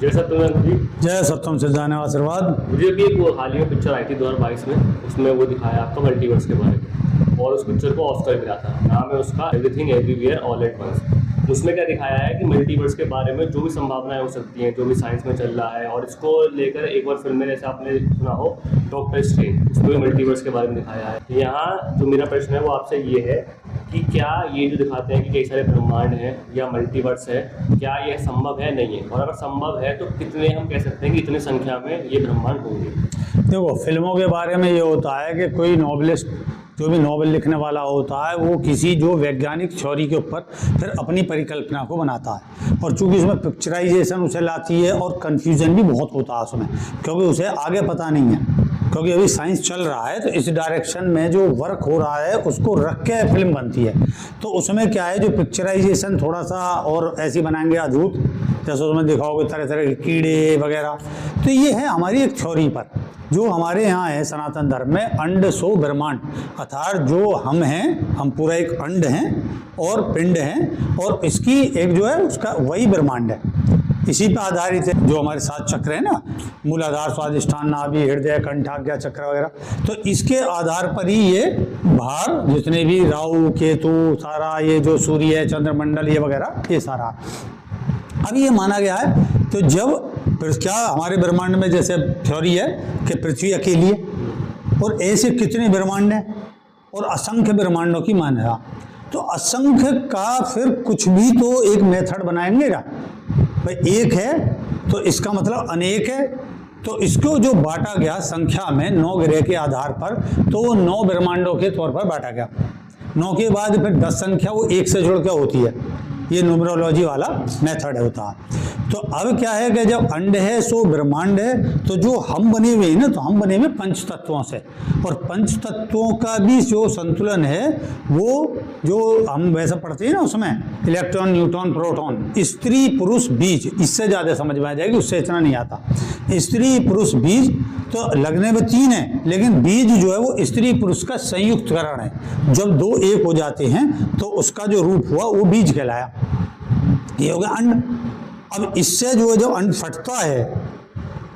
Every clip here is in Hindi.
जय सत्यम जी। जय सत्यम सिद्धाने आशीर्वाद। मुझे भी एक वो हाल ही में पिक्चर आई थी 2022 में, उसमें वो दिखाया आपका मल्टीवर्स के बारे में, और उस पिक्चर को ऑस्कर मिला था। नाम है उसका Everything Everywhere All at Once. उसमें क्या दिखाया है कि मल्टीवर्स के बारे में जो भी संभावनाएं हो सकती हैं, जो भी साइंस में चल रहा है, और इसको लेकर एक बार फिल्म में जैसे आपने सुना हो डॉक्टर स्ट्रेंज, उसमें भी मल्टीवर्स के बारे में दिखाया है। यहाँ जो मेरा प्रश्न है वो आपसे ये है कि क्या ये जो दिखाते हैं कि कई सारे ब्रह्मांड हैं या मल्टीवर्स है, क्या यह संभव है? नहीं है। और अगर संभव है तो कितने, हम कह सकते हैं कि इतनी संख्या में ये ब्रह्मांड होंगे? देखो, फिल्मों के बारे में ये होता है कि कोई नॉवलिस्ट जो भी नॉवल लिखने वाला होता है वो किसी जो वैज्ञानिक थ्योरी के ऊपर फिर अपनी परिकल्पना को बनाता है, और चूंकि उसमें पिक्चराइजेशन उसे लाती है और कन्फ्यूजन भी बहुत होता है उसमें, क्योंकि उसे आगे पता नहीं है, क्योंकि अभी साइंस चल रहा है। तो इस डायरेक्शन में जो वर्क हो रहा है उसको रख के फिल्म बनती है। तो उसमें क्या है, जो पिक्चराइजेशन थोड़ा सा और ऐसी बनाएंगे अद्भुत, जैसे उसमें दिखाओगे तरह तरह के कीड़े वगैरह। तो ये है हमारी एक थ्योरी पर, जो हमारे यहाँ है सनातन धर्म में अंड सो ब्रह्मांड, अर्थात जो हम हैं, हम पूरा एक अंड हैं और पिंड हैं, और इसकी एक जो है उसका वही ब्रह्मांड है। इसी पर आधारित है जो हमारे 7 चक्र है ना, मूलाधार, स्वादिष्ठान, नाभि, हृदय, कंठाज्ञा चक्र वगैरह। तो इसके आधार पर ही ये बाहर जितने भी राहु केतु सारा, ये जो सूर्य है, चंद्रमंडल, ये वगैरह, ये सारा अब ये माना गया है। तो जब क्या हमारे ब्रह्मांड में जैसे थ्योरी है कि पृथ्वी अकेली है, और ऐसे कितने ब्रह्मांड हैं और असंख्य ब्रह्मांडों की मान्यता। तो असंख्य का फिर कुछ भी तो एक मेथड बनाएंगे ना भाई। एक है तो इसका मतलब अनेक है, तो इसको जो बांटा गया संख्या में 9 ग्रह के आधार पर, तो वो 9 ब्रह्मांडों के तौर पर बांटा गया। 9 के बाद फिर 10 संख्या वो 1 से जुड़ के होती है। ये न्यूमरोलॉजी वाला मेथड होता है। तो अब क्या है कि जब अंड है सो ब्रह्मांड है, तो जो हम बने हुए हैं ना, तो हम बने हुए 5 तत्वों से, और 5 तत्वों का भी जो संतुलन है वो जो हम वैसे पढ़ते हैं ना, उसमें इलेक्ट्रॉन, न्यूट्रॉन, प्रोटॉन, स्त्री पुरुष बीज, इससे ज़्यादा समझ में आ जाएगी, उससे इतना नहीं आता। स्त्री पुरुष बीज तो लगने में 3 है, लेकिन बीज जो है वो स्त्री पुरुष का संयुक्तकरण है। जब 2 एक हो जाते हैं तो उसका जो रूप हुआ वो बीज कहलाया। ये हो गया अंड। अब इससे जो है जब अंड फटता है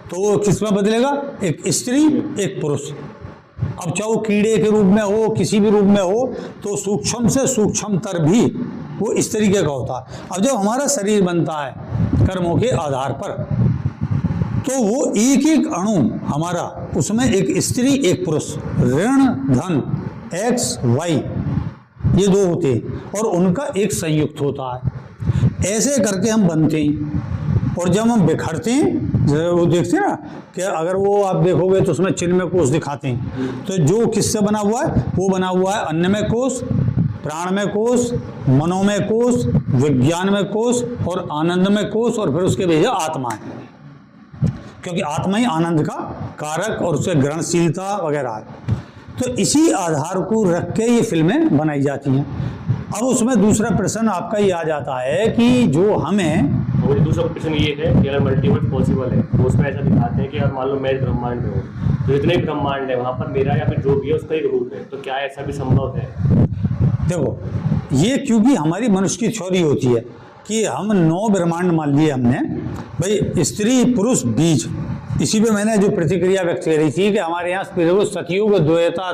तो वो किस में बदलेगा, एक स्त्री एक पुरुष। अब चाहे वो कीड़े के रूप में हो, किसी भी रूप में हो, तो सूक्ष्म से सूक्ष्मतर भी वो इस तरीके का होता है। अब जब हमारा शरीर बनता है कर्मों के आधार पर, तो वो एक एक अणु हमारा, उसमें एक स्त्री एक पुरुष, ऋण धन, एक्स वाई, ये 2 होते हैं, और उनका एक संयुक्त होता है। ऐसे करके हम बनते हैं, और जब हम बिखरते हैं, वो देखते हैं ना कि अगर वो आप देखोगे तो उसमें चिन्मय कोश दिखाते हैं। तो जो किससे बना हुआ है, वो बना हुआ है अन्नमय कोश, प्राणमय कोश, मनोमय कोश, विज्ञानमय कोश और आनंदमय कोश, और फिर उसके भेजा आत्मा है, क्योंकि आत्मा ही आनंद का कारक और उससे ग्रहणशीलता वगैरह है। तो इसी आधार को रख के ये फिल्में बनाई जाती हैं। अब उसमें दूसरा प्रश्न आपका ये आ जाता है कि जो हमें, और दूसरा क्वेश्चन ये है कि अगर मल्टीवर्स पॉसिबल है, तो उसमें ऐसा दिखाते हैं कि अगर मान लो मैं ब्रह्मांड में हूँ, तो जितने ब्रह्मांड है वहाँ पर मेरा या फिर जो भी है उसका एक रूप है, तो क्या ऐसा भी संभव है? देखो, ये क्योंकि हमारी मनुष्य की थ्योरी होती है कि हम 9 ब्रह्मांड मान लिए हमने भाई, स्त्री पुरुष बीज। इसी पे मैंने जो प्रतिक्रिया व्यक्त करी थी कि हमारे यहाँ सतयुग, द्वैता,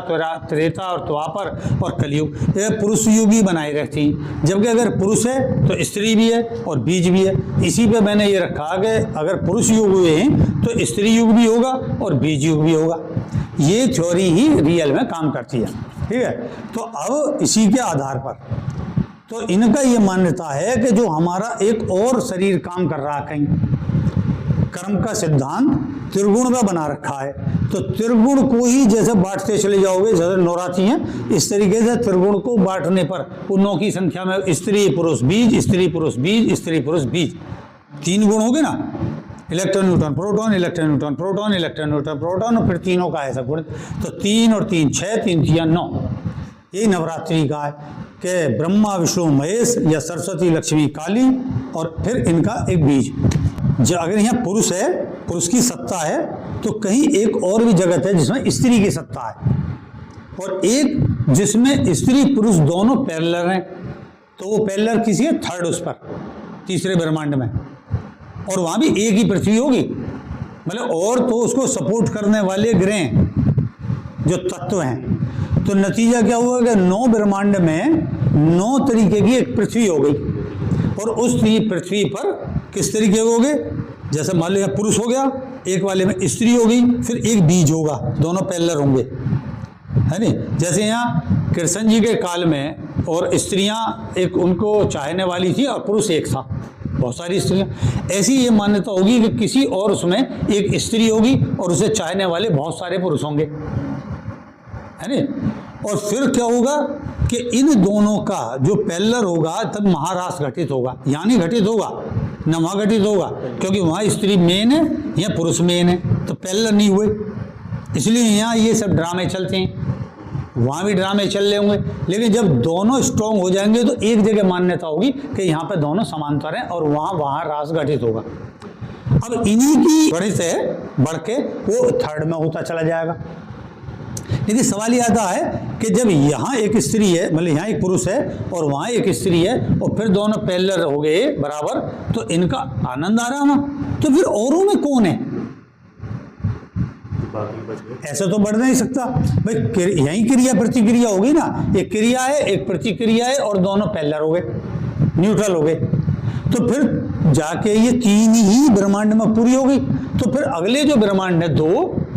त्रेता और द्वापर और कलयुग, ये पुरुष युग ही बनाए रखती, जबकि अगर पुरुष है तो स्त्री भी है और बीज भी है। इसी पे मैंने ये रखा कि अगर पुरुष युग हुए हैं तो स्त्री युग भी होगा और बीज युग भी होगा। ये थ्योरी ही रियल में काम करती है, ठीक है। तो अब इसी के आधार पर तो इनका ये मान्यता है कि जो हमारा एक और शरीर काम कर रहा है कहीं, कर्म का सिद्धांत त्रिगुण में बना रखा है। तो त्रिगुण को ही जैसे बांटते चले जाओगे, जैसे नौराती हैं, इस तरीके से त्रिगुण को बांटने पर वो 9 की संख्या में स्त्री पुरुष बीज, स्त्री पुरुष बीज, स्त्री पुरुष बीज, 3 गुण हो गए ना, electron neutron proton, electron neutron proton, electron neutron proton, और फिर तीनों का ऐसा गुण। तो 3 और 3 6, 3 3 9, यही नवरात्रि का है कि ब्रह्मा विष्णु महेश या सरस्वती लक्ष्मी काली, और फिर इनका एक बीज। जो अगर यहाँ पुरुष है, पुरुष की सत्ता है, तो कहीं एक और भी जगत है जिसमें स्त्री की सत्ता है, और एक जिसमें स्त्री पुरुष दोनों पैरेलल हैं। तो वो पैरेलल किसी है, थर्ड उस पर, तीसरे ब्रह्मांड में। और वहाँ भी एक ही पृथ्वी होगी, मतलब और तो उसको सपोर्ट करने वाले ग्रह जो तत्व हैं। तो नतीजा क्या हुआ कि 9 ब्रह्मांड में 9 तरीके की एक पृथ्वी हो गई, और उस पृथ्वी पर किस तरीके हो गए, जैसे मान लिया पुरुष हो गया, एक वाले में स्त्री होगी, फिर एक बीज होगा, दोनों पैरेलल होंगे, है नहीं। जैसे यहाँ कृष्ण जी के काल में और स्त्रियां एक उनको चाहने वाली थी और पुरुष एक था, बहुत सारी स्त्रियां। ऐसी ये मान्यता होगी कि किसी और उसमें एक स्त्री होगी और उसे चाहने वाले बहुत सारे पुरुष होंगे, है नहीं। और फिर क्या होगा कि इन दोनों का जो पैरेलल होगा तब महारास घटित होगा, यानी घटित होगा न वहाँ घटित होगा, क्योंकि वहाँ स्त्री मेन है या पुरुष मेन है, तो पैरेलल नहीं हुए। इसलिए यहाँ ये सब ड्रामे चलते हैं, वहाँ भी ड्रामे चल रहे होंगे। लेकिन जब दोनों स्ट्रॉन्ग हो जाएंगे तो एक जगह मान्यता होगी कि यहाँ पे दोनों समांतर हैं और वहाँ रास घटित होगा। अब इन्हीं की गणित से बढ़ के वो थर्ड में होता चला जाएगा। लेकिन सवाल ये आता है कि जब यहाँ एक स्त्री है, मतलब यहाँ एक पुरुष है और वहाँ एक स्त्री है, और फिर दोनों पैरेलल हो गए बराबर, तो इनका आनंद आ रहा ना, तो फिर औरों में कौन है? ऐसा तो बढ़ नहीं सकता भाई, यही क्रिया प्रतिक्रिया होगी ना, एक क्रिया है एक प्रतिक्रिया है और दोनों पैरेलल हो गए, न्यूट्रल हो गए, तो फिर जाके ये 3 ही ब्रह्मांड में पूरी होगी। तो फिर अगले जो ब्रह्मांड है 2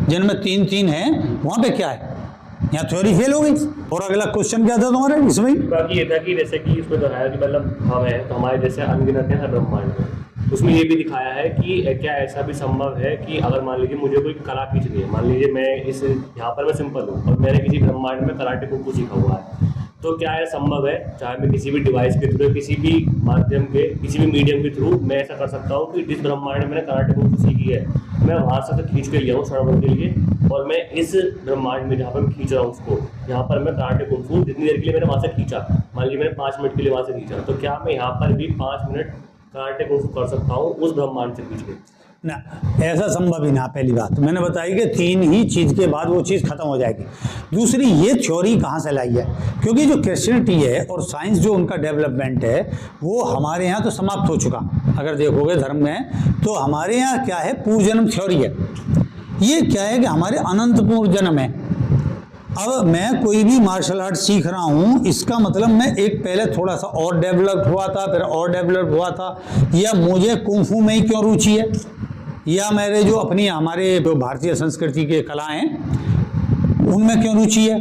जिनमें 3 है, वहां पे क्या है? यहाँ थ्योरी फेल हो गई। और अगला क्वेश्चन क्या था तुम्हारे इसमें? बाकी ये था कि जैसे कि इसमें दोहराया कि मतलब हम है तो हमारे जैसे अनगिनत है हर ब्रह्मांड में, उसमें ये भी दिखाया है कि क्या ऐसा भी संभव है कि अगर मान लीजिए मुझे कोई कला खींच रही है, मान लीजिए मैं इस यहाँ पर मैं सिंपल हूँ और मैंने किसी ब्रह्मांड में कराटे कुंफू सीखा हुआ है, तो क्या यह संभव है चाहे मैं किसी भी डिवाइस के थ्रू, किसी भी माध्यम के, किसी भी मीडियम के थ्रू मैं ऐसा कर सकता हूँ कि जिस ब्रह्मांड में मैंने कराटे कुंफू सीखी है मैं वहाँ से तो खींच के लिया हूँ क्षण के लिए, और मैं इस ब्रह्मांड में जहाँ पर मैं खींच रहा हूँ उसको, यहाँ पर मैं कराटे कुंफू जितनी देर के लिए मैंने वहाँ से खींचा, मान लीजिए मैंने 5 मिनट के लिए वहाँ से खींचा, तो क्या मैं यहाँ पर भी 5 मिनट कराटे कुंफू कर सकता हूँ उस ब्रह्मांड से खींच के? ना, ऐसा संभव ही ना। पहली बात मैंने बताई कि 3 ही चीज़ के बाद वो चीज़ खत्म हो जाएगी। दूसरी, ये थ्योरी कहाँ से लाई है? क्योंकि जो क्रिश्चियनिटी है और साइंस जो उनका डेवलपमेंट है वो हमारे यहाँ तो समाप्त हो चुका। अगर देखोगे धर्म में तो हमारे यहाँ क्या है, पूर्वजन्म थ्योरी है। ये क्या है कि हमारे अनंत पूर्वजन्म है। अब मैं कोई भी मार्शल आर्ट सीख रहा हूँ, इसका मतलब मैं एक पहले थोड़ा सा और डेवलप हुआ था, फिर और डेवलप हुआ था, या मुझे कुंफू में ही क्यों रुचि है, या मेरे जो अपनी हमारे जो भारतीय संस्कृति के कलाएं उनमें क्यों रुचि है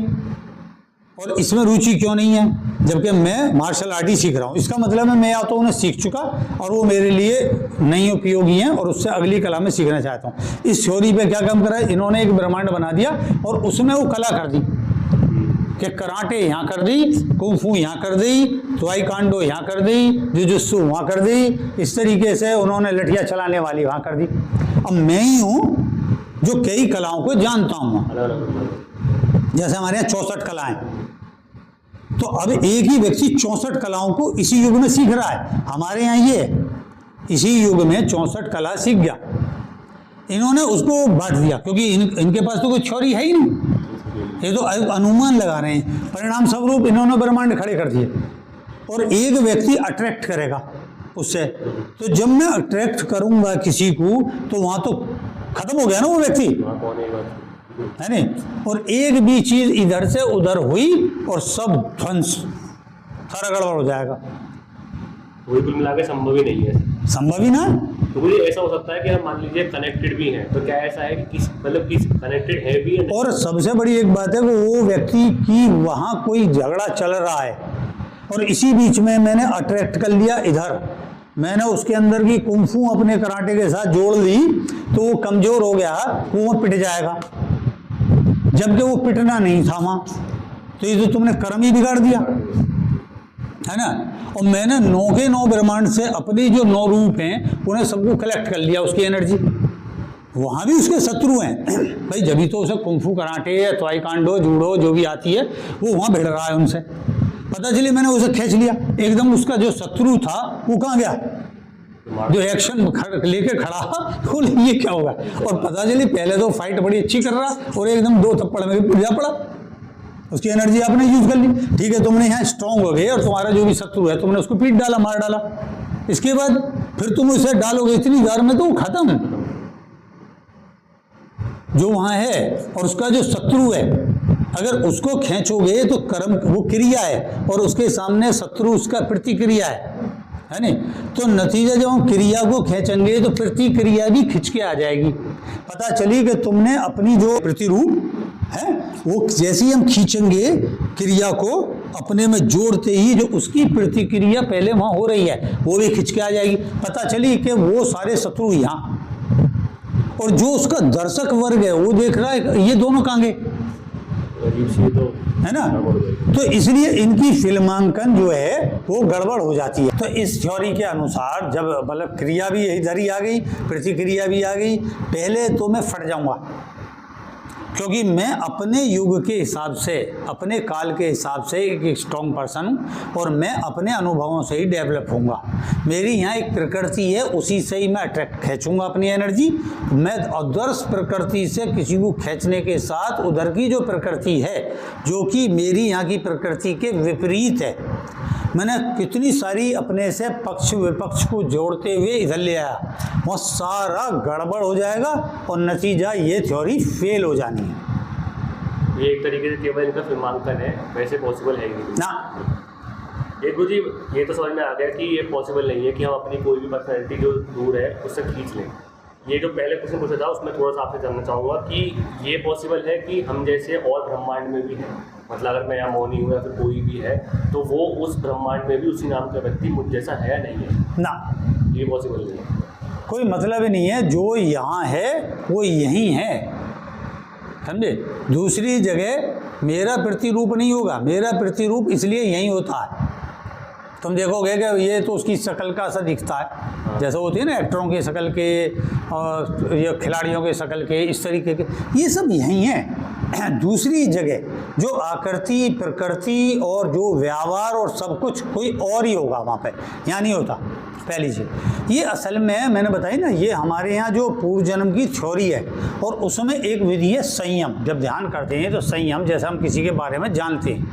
और इसमें रुचि क्यों नहीं है, जबकि मैं मार्शल आर्ट ही सीख रहा हूँ। इसका मतलब है मैं या तो उन्हें सीख चुका और वो मेरे लिए नहीं उपयोगी हैं और उससे अगली कला में सीखना चाहता हूँ। इस थ्योरी पे क्या काम करा है, इन्होंने एक ब्रह्मांड बना दिया और उसमें वो कला कर दी कि कराटे यहाँ कर दी, कुंफू यहाँ कर दी, ताइक्वांडो यहाँ कर दी, जुजुत्सु वहाँ कर दी, इस तरीके से उन्होंने लठिया चलाने वाली वहाँ कर दी। अब मैं ही हूँ जो कई कलाओं को जानता हूँ, जैसे हमारे यहाँ 64 कलाएं, तो अब एक ही व्यक्ति 64 कलाओं को इसी युग में सीख रहा है। हमारे यहाँ ये इसी युग में 64 कला सीख गया, इन्होंने उसको बांट दिया क्योंकि इनके पास तो कोई थ्योरी है ही नहीं, ये तो अनुमान लगा रहे हैं। परिणाम स्वरूप इन्होंने ब्रह्मांड खड़े कर दिए और एक व्यक्ति अट्रैक्ट करेगा उससे, तो जब मैं अट्रैक्ट करूंगा किसी को तो वहां तो खत्म हो गया ना वो व्यक्ति, है नहीं। और एक भी चीज इधर से उधर हुई और सब ध्वंस, सारा गड़बड़ हो जाएगा। वही कुल मिला के संभव ही नहीं है, संभव ही ना। तो मुझे ऐसा हो सकता है कि हम मान लीजिए कनेक्टेड भी हैं, तो क्या ऐसा है कि किस मतलब किस कनेक्टेड है भी है? और सबसे बड़ी एक बात है कि वो व्यक्ति की वहाँ कोई झगड़ा चल रहा है और इसी बीच में मैंने अट्रैक्ट कर लिया इधर, मैंने उसके अंदर की कुंफू अपने कराटे के साथ जोड़ ली तो वो कमजोर हो गया, वो पिट जाएगा, जबकि वो पिटना नहीं था वहाँ। तो ये तो तुमने कर्म ही बिगाड़ दिया, है ना। और मैंने 9 के 9 ब्रह्मांड से अपने जो 9 रूप हैं उन्हें सबको कलेक्ट कर लिया, उसकी एनर्जी। वहाँ भी उसके शत्रु हैं भाई, जब तो उसे कुंफू कराटे या ताइक्वांडो जूडो जो भी आती है वो वहाँ भिड़ रहा है उनसे, पता चली मैंने उसे खींच लिया एकदम, उसका जो शत्रु था वो कहाँ गया, जो एक्शन लेके खड़ा वो ये क्या होगा। और पता चली पहले तो फाइट बड़ी अच्छी कर रहा और एकदम 2 थप्पड़ में भी जा पड़ा, उसकी एनर्जी आपने यूज कर ली। ठीक है, तुमने यहाँ स्ट्रांग हो गए और तुम्हारा जो भी शत्रु है तुमने उसको पीट डाला, मार डाला। इसके बाद फिर तुम उसे डालोगे इतनी गार में तो वो खत्म जो वहां है। और उसका जो शत्रु है अगर उसको खींचोगे तो कर्म वो क्रिया है और उसके सामने शत्रु उसका प्रतिक्रिया है नहीं। तो नतीजा जब हम क्रिया को खींचेंगे तो प्रतिक्रिया भी खिंच के आ जाएगी। पता चली कि तुमने अपनी जो प्रतिरूप है वो जैसे ही हम खींचेंगे क्रिया को अपने में जोड़ते ही जो उसकी प्रतिक्रिया पहले वहां हो रही है वो भी खिंच के आ जाएगी। पता चली कि वो सारे शत्रु यहाँ और जो उसका दर्शक वर्ग है वो देख रहा है ये दोनों कहाँ गए, तो है ना। तो इसलिए इनकी फिल्मांकन जो है वो गड़बड़ हो जाती है। तो इस थ्योरी के अनुसार जब मतलब क्रिया भी इधर ही आ गई, प्रतिक्रिया भी आ गई, पहले तो मैं फट जाऊंगा क्योंकि मैं अपने युग के हिसाब से अपने काल के हिसाब से एक स्ट्रॉन्ग पर्सन हूँ और मैं अपने अनुभवों से ही डेवलप होऊंगा। मेरी यहाँ एक प्रकृति है उसी से ही मैं अट्रैक्ट खींचूंगा अपनी एनर्जी। मैं अदर्श प्रकृति से किसी को खींचने के साथ उधर की जो प्रकृति है जो कि मेरी यहाँ की प्रकृति के विपरीत है, मैंने कितनी सारी अपने से पक्ष विपक्ष को जोड़ते हुए इधर ले आया, वह सारा गड़बड़ हो जाएगा और नतीजा ये थ्योरी फेल हो जानी है। ये एक तरीके से केवल इनका फिल्मांकन है, वैसे पॉसिबल है ही नहीं ना। एक गुरुजी ये तो समझ में आ गया कि ये पॉसिबल नहीं है कि हम अपनी कोई भी पर्सनैलिटी जो दूर है उससे खींच लें। ये जो पहले क्वेश्चन पूछा था उसमें थोड़ा सा आपसे जानना चाहूँगा कि ये पॉसिबल है कि हम जैसे और ब्रह्मांड में भी हैं, मतलब अगर मैं यहाँ मौनी हूँ या फिर कोई भी है तो वो उस ब्रह्मांड में भी उसी नाम का व्यक्ति मुझ जैसा है या नहीं है ना, ये पॉसिबल नहीं है। कोई मतलब ही नहीं है, जो यहाँ है वो यहीं है, समझे। दूसरी जगह मेरा प्रतिरूप नहीं होगा, मेरा प्रतिरूप इसलिए यहीं होता है। तुम देखोगे कि ये तो उसकी शक्ल का सा दिखता है, जैसे होती है ना एक्टरों की शक्ल के और ये खिलाड़ियों के शक्ल के, इस तरीके के, ये सब यहीं है। दूसरी जगह जो आकृति प्रकृति और जो व्यवहार और सब कुछ कोई और ही होगा वहाँ पे, यहाँ नहीं होता। पहली चीज़ ये असल में मैंने बताई ना, ये हमारे यहाँ जो पूर्व जन्म की थ्योरी है और उसमें एक विधि है संयम। जब ध्यान करते हैं तो संयम, जैसे हम किसी के बारे में जानते हैं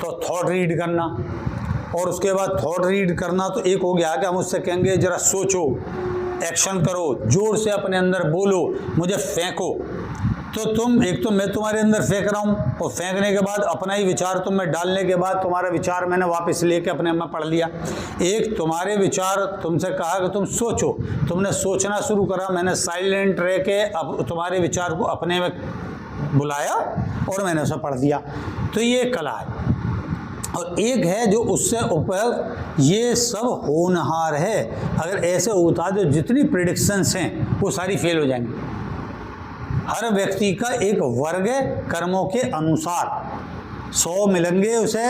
तो थॉट रीड करना, और उसके बाद थॉट रीड करना तो एक हो गया कि हम उससे कहेंगे जरा सोचो, एक्शन करो, जोर से अपने अंदर बोलो, मुझे फेंको। तो तुम एक तो मैं तुम्हारे अंदर फेंक रहा हूँ और फेंकने के बाद अपना ही विचार तुम में डालने के बाद तुम्हारा विचार मैंने वापस लेके अपने में पढ़ लिया। एक तुम्हारे विचार तुमसे कहा कि तुम सोचो, तुमने सोचना शुरू करा, मैंने साइलेंट रह के अब तुम्हारे विचार को अपने में बुलाया और मैंने उसे पढ़ दिया। तो ये कला है। और एक है जो उससे ऊपर ये सब होनहार है। अगर ऐसे होता तो जितनी प्रिडिक्शंस हैं वो सारी फेल हो जाएंगी। हर व्यक्ति का एक वर्ग है कर्मों के अनुसार, 100 मिलेंगे उसे,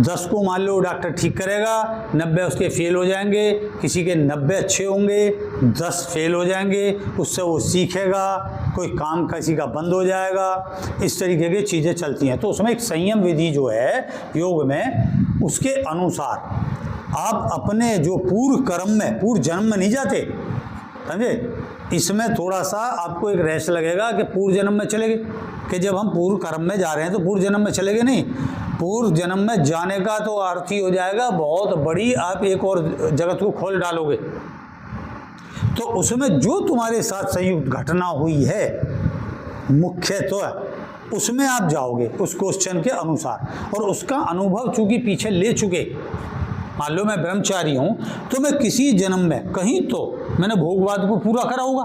10 को मान लो डॉक्टर ठीक करेगा, 90 उसके फेल हो जाएंगे, किसी के 90 अच्छे होंगे, 10 फेल हो जाएंगे, उससे वो सीखेगा, कोई काम किसी का बंद हो जाएगा, इस तरीके की चीज़ें चलती हैं। तो उसमें एक संयम विधि जो है योग में, उसके अनुसार आप अपने जो पूर्व कर्म में, पूर्व जन्म में नहीं जाते, समझे। इसमें थोड़ा सा आपको एक रेस्ट लगेगा कि पूर्व जन्म में चले गए, कि जब हम पूर्व कर्म में जा रहे हैं तो पूर्व जन्म में चले गए नहीं, पूर्व जन्म में जाने का तो अर्थ ही हो जाएगा बहुत बड़ी, आप एक और जगत को खोल डालोगे। तो उसमें जो तुम्हारे साथ संयुक्त घटना हुई है मुख्य तो उसमें आप जाओगे उस क्वेश्चन के अनुसार, और उसका अनुभव चूंकि पीछे ले चुके। मान लो मैं ब्रह्मचारी हूँ तो मैं किसी जन्म में कहीं तो मैंने भोगवाद को पूरा करा होगा,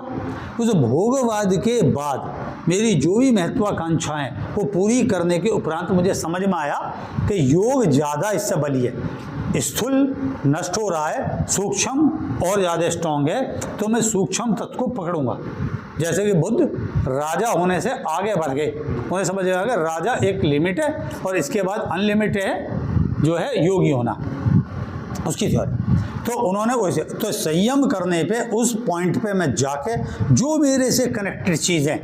उस भोगवाद के बाद मेरी जो भी महत्वाकांक्षाएं वो पूरी करने के उपरांत मुझे समझ में आया कि योग ज़्यादा इससे बली है, स्थूल नष्ट हो रहा है, सूक्ष्म और ज़्यादा स्ट्रांग है, तो मैं सूक्ष्म तत्व को पकड़ूंगा। जैसे कि बुद्ध राजा होने से आगे बढ़ गए, उन्हें समझ आया कि राजा एक लिमिट है और इसके बाद अनलिमिटेड है जो है योगी होना, उसकी थ्योरी। तो उन्होंने वैसे तो संयम करने पे उस पॉइंट पे मैं जाके जो मेरे से कनेक्टेड चीज़ें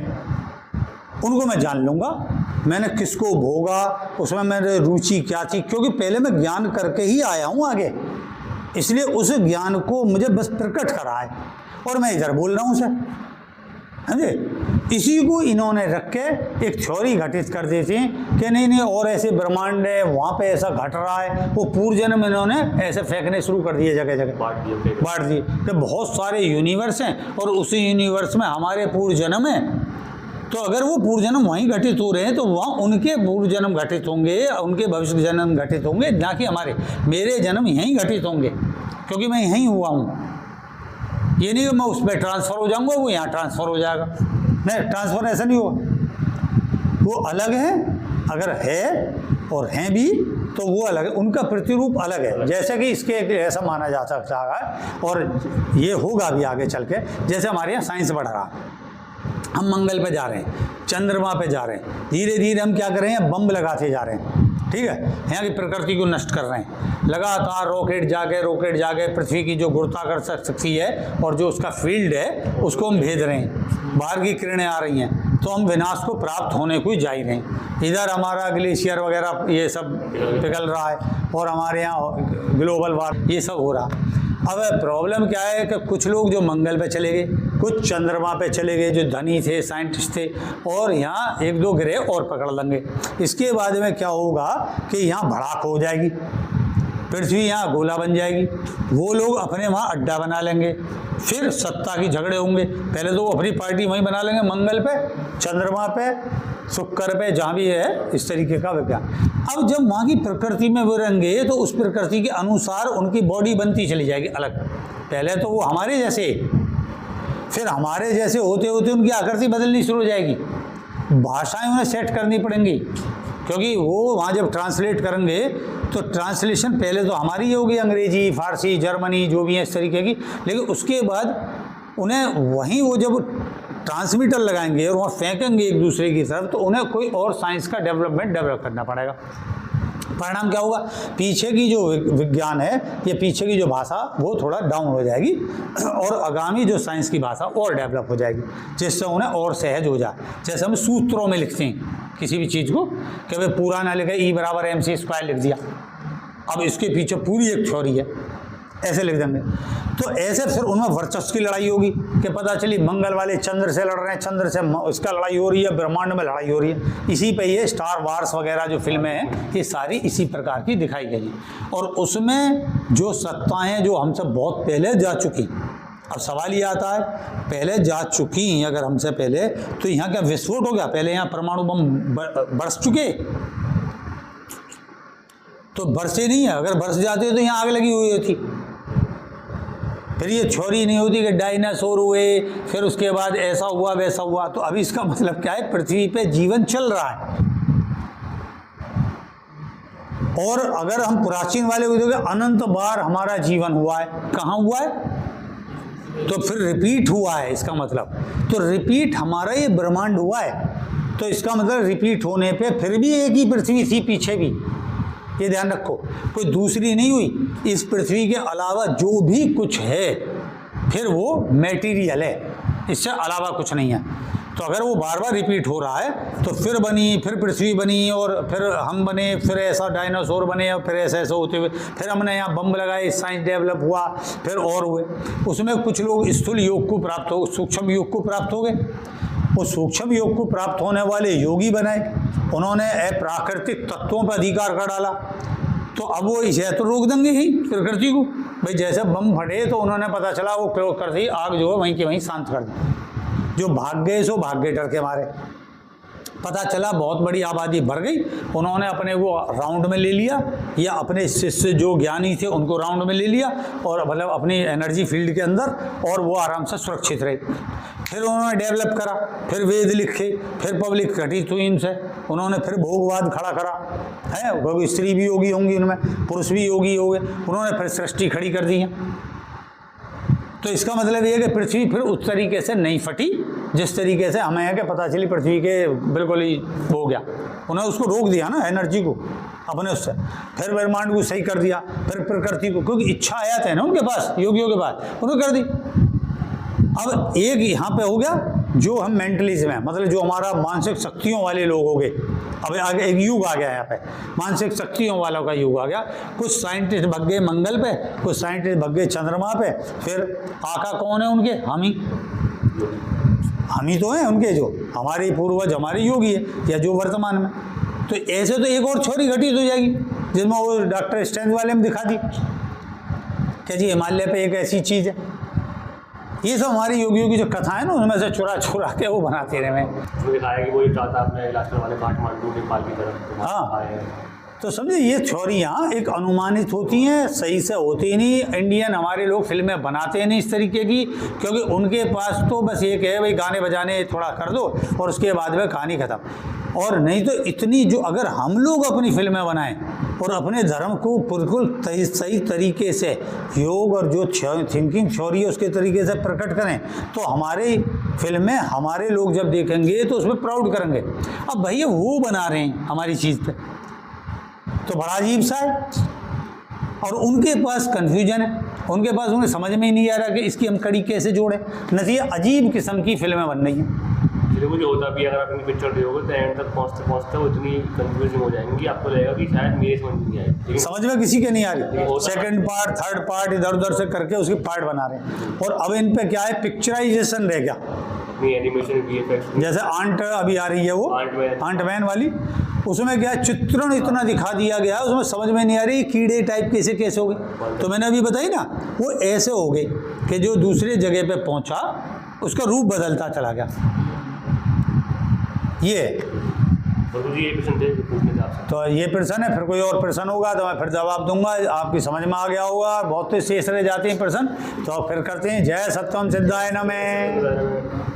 उनको मैं जान लूँगा, मैंने किसको भोगा, उसमें मेरी रुचि क्या थी, क्योंकि पहले मैं ज्ञान करके ही आया हूँ आगे, इसलिए उस ज्ञान को मुझे बस प्रकट करा है और मैं इधर बोल रहा हूँ उसे, समझे। इसी को इन्होंने रख के एक थ्योरी घटित कर देते हैं कि नहीं और ऐसे ब्रह्मांड है, वहाँ पे ऐसा घट रहा है। वो पूर्व जन्म इन्होंने ऐसे फेंकने शुरू कर दिए, जगह जगह बांट दिए कि बहुत सारे यूनिवर्स हैं और उसी यूनिवर्स में हमारे पूर्व जन्म है। तो अगर वो पूर्व जन्म वहीं घटित हो रहे हैं तो वहाँ उनके पूर्व जन्म घटित होंगे, उनके भविष्य जन्म घटित होंगे, ना कि हमारे। मेरे जन्म यहीं घटित होंगे क्योंकि मैं यहीं हुआ हूँ। ये नहीं कि मैं उस पर ट्रांसफ़र हो जाऊँगा, वो यहाँ ट्रांसफ़र हो जाएगा। नहीं, ट्रांसफ़र ऐसा नहीं होगा। वो अलग है, अगर है और हैं भी तो वो अलग है, उनका प्रतिरूप अलग है। जैसे कि इसके ऐसा माना जा सकता है और ये होगा भी आगे चल के। जैसे हमारे यहाँ साइंस बढ़ रहा है, हम मंगल पे जा रहे हैं, चंद्रमा पे जा रहे हैं, धीरे धीरे हम क्या कर रहे हैं, बम लगाते जा रहे हैं। ठीक है, यहाँ की प्रकृति को नष्ट कर रहे हैं लगातार। रॉकेट जाके पृथ्वी की जो गुरुत्वाकर्षण शक्ति है और जो उसका फील्ड है उसको हम भेज रहे हैं। बाहर की किरणें आ रही हैं तो हम विनाश को प्राप्त होने को ही जा ही रहे हैं। इधर हमारा ग्लेशियर वगैरह ये सब पिघल रहा है और हमारे यहाँ ग्लोबल वार्मिंग ये सब हो रहा। अब प्रॉब्लम क्या है कि कुछ लोग जो मंगल पे चले गए, कुछ चंद्रमा पे चले गए, जो धनी थे, साइंटिस्ट थे, और यहाँ एक दो ग्रह और पकड़ लेंगे। इसके बाद में क्या होगा कि यहाँ भड़ाक हो जाएगी, पृथ्वी यहाँ गोला बन जाएगी। वो लोग अपने वहाँ अड्डा बना लेंगे, फिर सत्ता की झगड़े होंगे। पहले तो वो अपनी पार्टी वहीं बना लेंगे, मंगल पे, चंद्रमा पे, शुक्र पे, जहाँ भी है इस तरीके का विज्ञान। अब जब वहाँ की प्रकृति में वो रहेंगे तो उस प्रकृति के अनुसार उनकी बॉडी बनती चली जाएगी अलग। पहले तो वो हमारे जैसे, फिर हमारे जैसे होते होते उनकी आकृति बदलनी शुरू हो जाएगी। भाषाएं उन्हें सेट करनी पड़ेंगी क्योंकि वो वहाँ जब ट्रांसलेट करेंगे तो ट्रांसलेशन पहले तो हमारी होगी, अंग्रेजी, फारसी, जर्मनी, जो भी है इस तरीके की। लेकिन उसके बाद उन्हें वहीं वो जब ट्रांसमीटर लगाएंगे और वहाँ फेंकेंगे एक दूसरे की तरफ, तो उन्हें कोई और साइंस का डेवलप करना पड़ेगा। परिणाम क्या होगा, पीछे की जो विज्ञान है या पीछे की जो भाषा वो थोड़ा डाउन हो जाएगी और आगामी जो साइंस की भाषा और डेवलप हो जाएगी, जिससे उन्हें और सहज हो जाए। जैसे हम सूत्रों में लिखते हैं किसी भी चीज़ को कि भाई पूरा ना लिखे, E = mc² लिख दिया, अब इसके पीछे पूरी एक थ्योरी है, ऐसे लिख देंगे। तो ऐसे फिर उनमें वर्चस्व की लड़ाई होगी कि पता चली मंगल वाले चंद्र से लड़ रहे हैं, चंद्र से उसका लड़ाई हो रही है, ब्रह्मांड में लड़ाई हो रही है। इसी पे ये स्टार वार्स वगैरह जो फिल्में हैं ये सारी इसी प्रकार की दिखाई गई। और उसमें जो सत्ताएं जो हमसे बहुत पहले जा चुकी, अब सवाल ये आता है पहले जा चुकी अगर हमसे पहले, तो यहाँ क्या विस्फोट हो गया? पहले यहाँ परमाणु बम बरस चुके? तो बरसे नहीं है, अगर बरस जाते तो यहाँ आग लगी हुई होती। फिर ये थ्योरी नहीं होती कि डायनासोर हुए, फिर उसके बाद ऐसा हुआ वैसा हुआ। तो अभी इसका मतलब क्या है, पृथ्वी पे जीवन चल रहा है। और अगर हम प्राचीन वाले को देखें, अनंत बार हमारा जीवन हुआ है। कहाँ हुआ है? तो फिर रिपीट हुआ है, इसका मतलब तो रिपीट हमारा ये ब्रह्मांड हुआ है। तो इसका मतलब रिपीट होने पे फिर भी एक ही पृथ्वी थी पीछे भी, ये ध्यान रखो, कोई दूसरी नहीं हुई। इस पृथ्वी के अलावा जो भी कुछ है फिर वो मटेरियल है, इससे अलावा कुछ नहीं है। तो अगर वो बार बार रिपीट हो रहा है तो फिर बनी, फिर पृथ्वी बनी, और फिर हम बने, फिर ऐसा डायनासोर बने, और फिर ऐसे ऐसे होते हुए फिर हमने यहाँ बम लगाए, साइंस डेवलप हुआ, फिर और हुए। उसमें कुछ लोग स्थूल योग को प्राप्त हो, सूक्ष्म योग को प्राप्त हो गए। वो सूक्ष्म योग को प्राप्त होने वाले योगी बनाए, उन्होंने अप्राकृतिक तत्वों पर अधिकार कर डाला। तो अब वो इसे तो रोक देंगे ही प्रकृति को। भाई जैसे बम फटे तो उन्होंने पता चला वो प्रकृति आग जो है वहीं के वहीं शांत कर दी। जो भाग गए सो भाग गए डर के मारे। पता चला बहुत बड़ी आबादी भर गई, उन्होंने अपने वो राउंड में ले लिया, या अपने शिष्य जो ज्ञानी थे उनको राउंड में ले लिया, और मतलब अपनी एनर्जी फील्ड के अंदर, और वो आराम से सुरक्षित रहे। फिर उन्होंने डेवलप करा, फिर वेद लिखे, फिर पब्लिक घटित हुई इनसे, उन्होंने फिर भोगवाद खड़ा करा है, क्योंकि स्त्री भी योगी होंगी उनमें, पुरुष भी योगी हो गए, उन्होंने फिर सृष्टि खड़ी कर दी है। तो इसका मतलब ये है कि पृथ्वी फिर उस तरीके से नहीं फटी जिस तरीके से हमें है कि पता चली पृथ्वी के बिल्कुल ही हो गया। उन्होंने उसको रोक दिया ना, एनर्जी को अपने उससे, फिर ब्रह्मांड को सही कर दिया, फिर प्रकृति को, क्योंकि इच्छा आया था ना उनके पास, योगियों के पास, उन्होंने कर दी। अब एक यहाँ पे हो गया जो हम मेंटलिज्म है, मतलब जो हमारा मानसिक शक्तियों वाले लोग हो गए। अब आगे एक युग आ गया, यहाँ पे मानसिक शक्तियों वालों का युग आ गया। कुछ साइंटिस्ट भग गए मंगल पे, कुछ साइंटिस्ट भग गए चंद्रमा पे, फिर आका कौन है उनके? हम ही। हम ही तो हैं उनके, जो हमारे पूर्वज हमारे योगी है या जो वर्तमान में। तो ऐसे तो एक और छोरी घटित हो जाएगी जिसमें वो डॉक्टर स्ट्रेंज वाले में दिखा दी कि जी हिमालय पे एक ऐसी चीज़ है। ये सब हमारे योगियों की जो कथाएं ना उनमें से चुरा चुरा के वो बनाते रहे। उसमें दिखाया कि वो ही चाहता अपने इलाज करवाने काठमांडू नेपाल की तरफ। हाँ, तो समझे ये थ्योरियाँ एक अनुमानित होती हैं, सही से होती नहीं। इंडियन हमारे लोग फिल्में बनाते नहीं इस तरीके की, क्योंकि उनके पास तो बस ये है भाई गाने बजाने थोड़ा कर दो और उसके बाद में कहानी खत्म। और नहीं तो इतनी जो अगर हम लोग अपनी फिल्में बनाएं और अपने धर्म को बिल्कुल सही तरीके से योग और जो थिंकिंग थ्योरी है उसके तरीके से प्रकट करें, तो हमारी फिल्में हमारे लोग जब देखेंगे तो उसमें प्राउड करेंगे। अब भैया वो बना रहे हैं हमारी चीज़ पे, तो बड़ा अजीब सा है। और उनके पास कन्फ्यूजन है, उनके पास उन्हें समझ में ही नहीं आ रहा कि इसकी हम कड़ी कैसे जोड़ें। नतीजा अजीब किस्म की फिल्में बन रही हैं। मुझे होता भी अगर आप इनकी पिक्चर देखोगे तो एंड तक पहुँचते पहुँचते वो इतनी कंफ्यूजिंग हो जाएंगी, आपको लगेगा कि शायद मेरे समझ नहीं आएगी, समझ में किसी के नहीं आ रही। सेकंड पार्ट, थर्ड पार्ट इधर उधर से करके उसकी पार्ट बना रहे हैं। और अब इन पे क्या है, पिक्चराइजेशन रह गया, एनिमेशन वीएफएक्स। जैसे आंट अभी आ रही है वो आंट मैन वाली, उसमें क्या है चित्रण इतना दिखा दिया गया, उसमें समझ में नहीं आ रही कीड़े टाइप कैसे कैसे हो गए। तो मैंने अभी बताई ना, वो ऐसे हो गए कि जो दूसरे जगह पे पहुंचा उसका रूप बदलता चला गया। ये तो ये प्रश्न है, फिर कोई और प्रश्न होगा तो मैं फिर जवाब दूंगा, आपकी समझ में आ गया होगा। बहुत से शेष रह जाते हैं प्रश्न, तो फिर करते हैं। जय सत्यम सिद्धाय नमः।